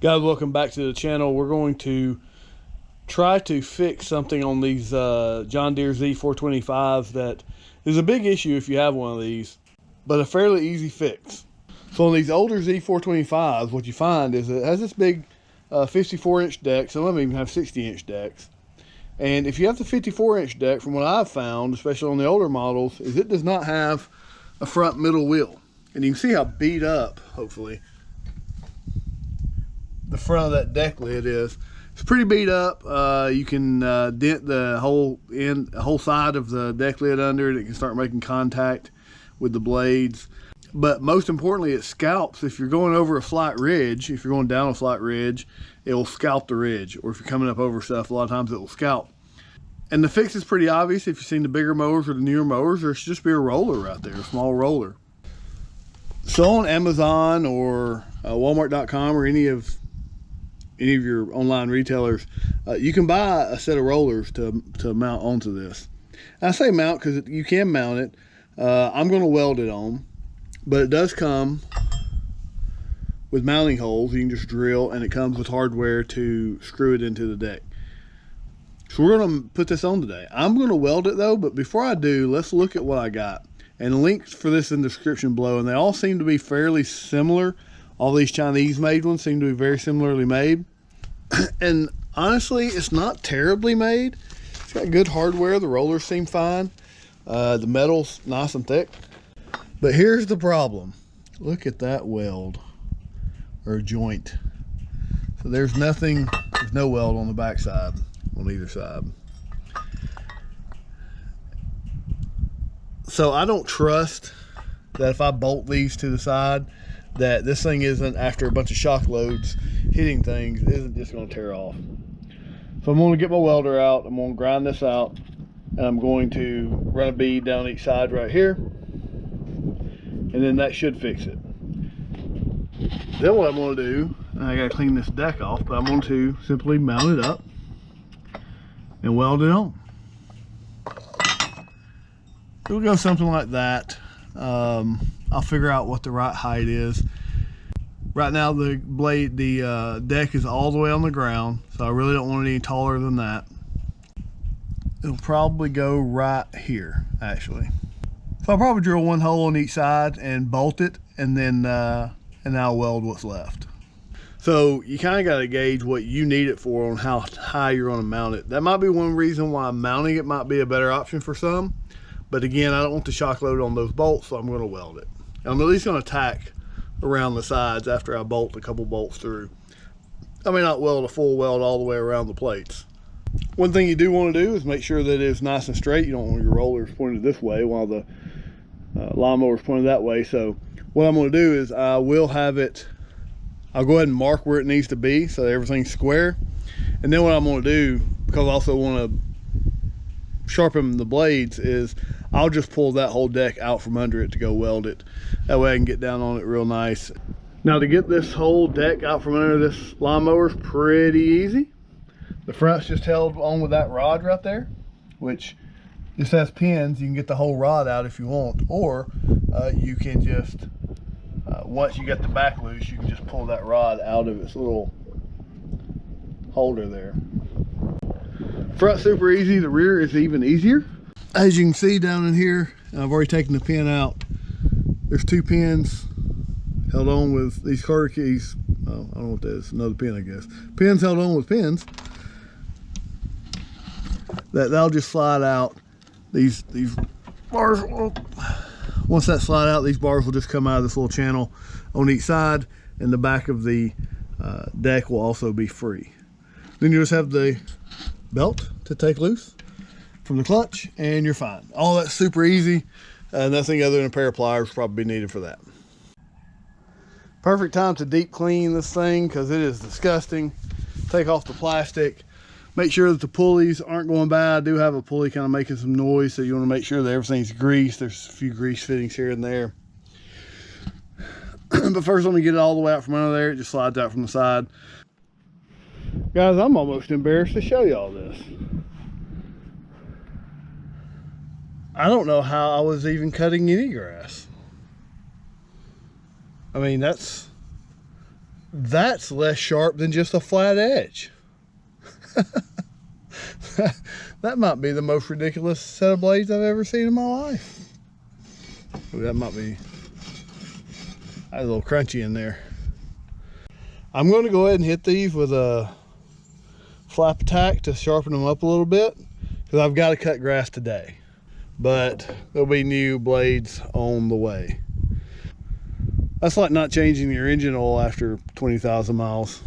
Guys, welcome back to the channel. We're going to try to fix something on these John Deere Z425s that is a big issue if you have one of these, but a fairly easy fix. So on these older Z425s, what you find is it has this big 54-inch deck. Some of them even have 60-inch decks. And if you have the 54-inch deck, from what I've found, especially on the older models, is it does not have a front middle wheel. And you can see how beat up, hopefully, the front of that deck lid is. It's pretty beat up. You can dent the whole side of the deck lid under it. It can start making contact with the blades. But most importantly, it scalps. If you're going over a flat ridge, if you're going down a flat ridge, it will scalp the ridge. Or if you're coming up over stuff, a lot of times it will scalp. And the fix is pretty obvious. If you've seen the bigger mowers or the newer mowers, there should just be a roller right there, a small roller. So on Amazon or Walmart.com or any of your online retailers, you can buy a set of rollers to mount onto this. And I say mount because you can mount it. I'm going to weld it on, but it does come with mounting holes you can just drill, and it comes with hardware to screw it into the deck. So we're going to put this on today. I'm going to weld it though, but before I do, let's look at what I got. And links for this in the description below, and they all seem to be fairly similar. All these Chinese made ones seem to be very similarly made. And honestly, it's not terribly made. It's got good hardware. The rollers seem fine. The metal's nice and thick. But here's the problem. Look at that weld or joint. So there's no weld on the back side, on either side. So I don't trust that if I bolt these to the side, that this thing isn't, after a bunch of shock loads hitting things, isn't just going to tear off. So I'm going to get my welder out. I'm going to grind this out, and I'm going to run a bead down each side right here, and then that should fix it. Then what I'm going to do, I got to clean this deck off, but I'm going to simply mount it up and weld it on. It'll go something like that. I'll figure out what the right height is. Right now the deck is all the way on the ground, so I really don't want it any taller than that. It'll probably go right here, actually. So I'll probably drill one hole on each side and bolt it, and then I'll weld what's left. So you kind of got to gauge what you need it for on how high you're going to mount it. That might be one reason why mounting it might be a better option for some. But again, I don't want the shock load on those bolts, so I'm going to weld it. And I'm at least going to tack around the sides after I bolt a couple bolts through. I may not weld a full weld all the way around the plates. One thing you do want to do is make sure that it's nice and straight. You don't want your rollers pointed this way while the lawnmower is pointed that way. So what I'm going to do is I'll go ahead and mark where it needs to be so that everything's square. And then what I'm going to do, because I also want to sharpen the blades, is I'll just pull that whole deck out from under it to go weld it. That way I can get down on it real nice. Now to get this whole deck out from under this lawnmower is pretty easy. The front's just held on with that rod right there, which just has pins. You can get the whole rod out if you want, or you can just, once you get the back loose, you can just pull that rod out of its little holder there. Front super easy, the rear is even easier. As you can see down in here, I've already taken the pin out. There's two pins held on with these Carter keys. Oh, I don't know what that is, another pin I guess. Pins held on with pins. That'll just slide out. These bars, once that slide out, these bars will just come out of this little channel on each side, and the back of the deck will also be free. Then you just have the belt to take loose from the clutch, and you're fine. All that's super easy. Nothing other than a pair of pliers will probably be needed for that. Perfect time to deep clean this thing because it is disgusting. Take off the plastic. Make sure that the pulleys aren't going bad. I do have a pulley kind of making some noise, so you want to make sure that everything's greased. There's a few grease fittings here and there. But first, let me get it all the way out from under there. It just slides out from the side. Guys, I'm almost embarrassed to show you all this. I don't know how I was even cutting any grass. I mean, That's less sharp than just a flat edge. That might be the most ridiculous set of blades I've ever seen in my life. Ooh, that might be a little crunchy in there. I'm going to go ahead and hit these with a flap attack to sharpen them up a little bit, because I've got to cut grass today, but there'll be new blades on the way. That's like not changing your engine oil after 20,000 miles.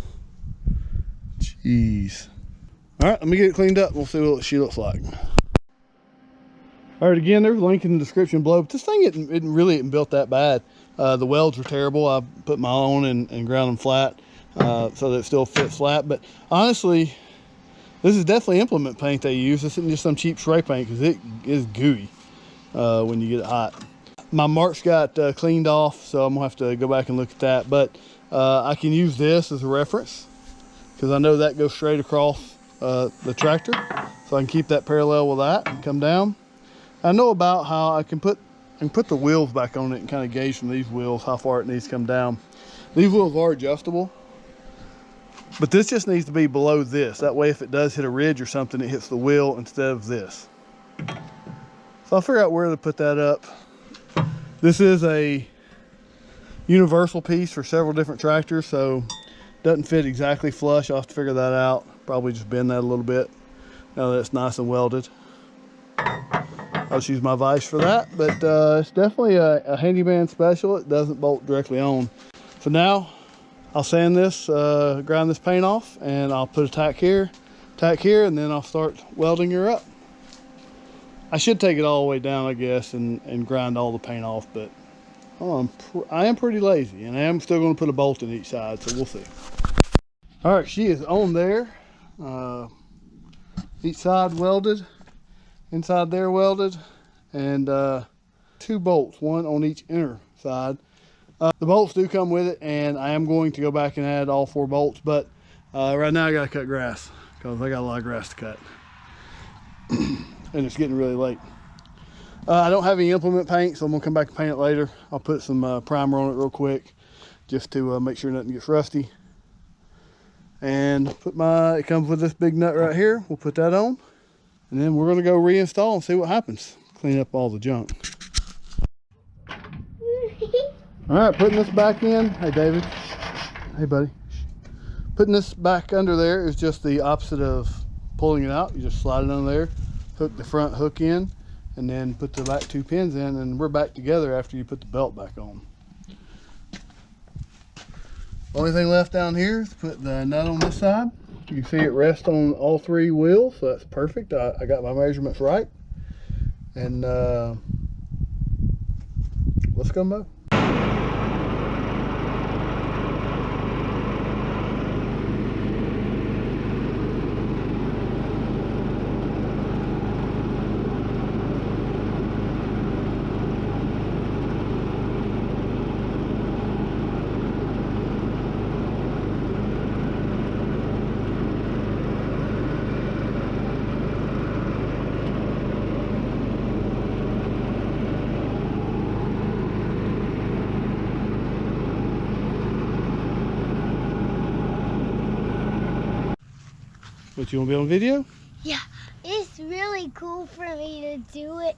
Jeez. All right, let me get it cleaned up and we'll see what she looks like. All right, again, there's a link in the description below, but this thing isn't really built that bad. The welds were terrible. I put my own and ground them flat so that it still fits flat. But honestly, this is definitely implement paint they use. This isn't just some cheap spray paint, because it is gooey when you get it hot. My marks got cleaned off, so I'm gonna have to go back and look at that. But I can use this as a reference, because I know that goes straight across the tractor, so I can keep that parallel with that and come down. I know about how I can put the wheels back on it and kind of gauge from these wheels how far it needs to come down. These wheels are adjustable, but this just needs to be below this. That way if it does hit a ridge or something, it hits the wheel instead of this. So I'll figure out where to put that up. This is a universal piece for several different tractors, so it doesn't fit exactly flush. I'll have to figure that out. Probably just bend that a little bit now that it's nice and welded. I'll just use my vise for that, but it's definitely a handyman special. It doesn't bolt directly on. So now I'll sand this, grind this paint off, and I'll put a tack here, and then I'll start welding her up. I should take it all the way down, I guess, and grind all the paint off, but I am pretty lazy, and I am still going to put a bolt in each side, so we'll see. All right, she is on there. Each side welded, inside there welded, and 2 bolts, one on each inner side. The bolts do come with it, and I am going to go back and add all 4 bolts, but right now I gotta cut grass, because I got a lot of grass to cut. And it's getting really late. I don't have any implement paint, so I'm gonna come back and paint it later. I'll put some primer on it real quick, just to make sure nothing gets rusty. And it comes with this big nut right here. We'll put that on, and then we're gonna go reinstall and see what happens. Clean up all the junk. All right, putting this back in. Hey, David. Hey, buddy. Putting this back under there is just the opposite of pulling it out. You just slide it under there, hook the front hook in, and then put the back 2 pins in, and we're back together after you put the belt back on. Only thing left down here is to put the nut on this side. You can see it rests on all 3 wheels, so that's perfect. I got my measurements right. And let's go mow. What, you want to be on video? Yeah, it's really cool for me to do it.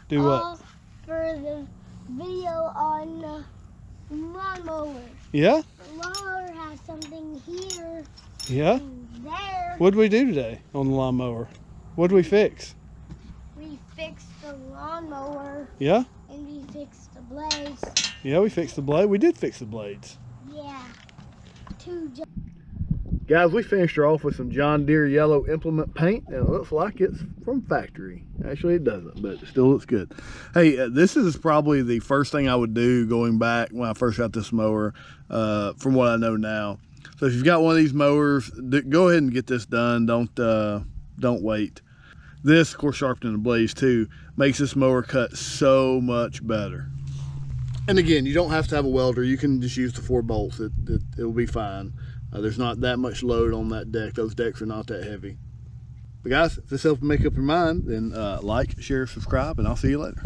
Do what? For the video on the lawnmower. Yeah? The lawnmower has something here. Yeah? And there. What did we do today on the lawnmower? What did we fix? We fixed the lawnmower. Yeah? And we fixed the blades. Yeah, we fixed the blade. We did fix the blades. Yeah. Guys, we finished her off with some John Deere yellow implement paint, and it looks like it's from factory. Actually, it doesn't, but it still looks good. Hey, this is probably the first thing I would do going back when I first got this mower, from what I know now. So if you've got one of these mowers, go ahead and get this done. Don't wait. This, of course, sharpening the blades too, makes this mower cut so much better. And again, you don't have to have a welder. You can just use the 4 bolts. It'll be fine. There's not that much load on that deck. Those decks are not that heavy. But guys, if this helps make up your mind, then like, share, subscribe, and I'll see you later.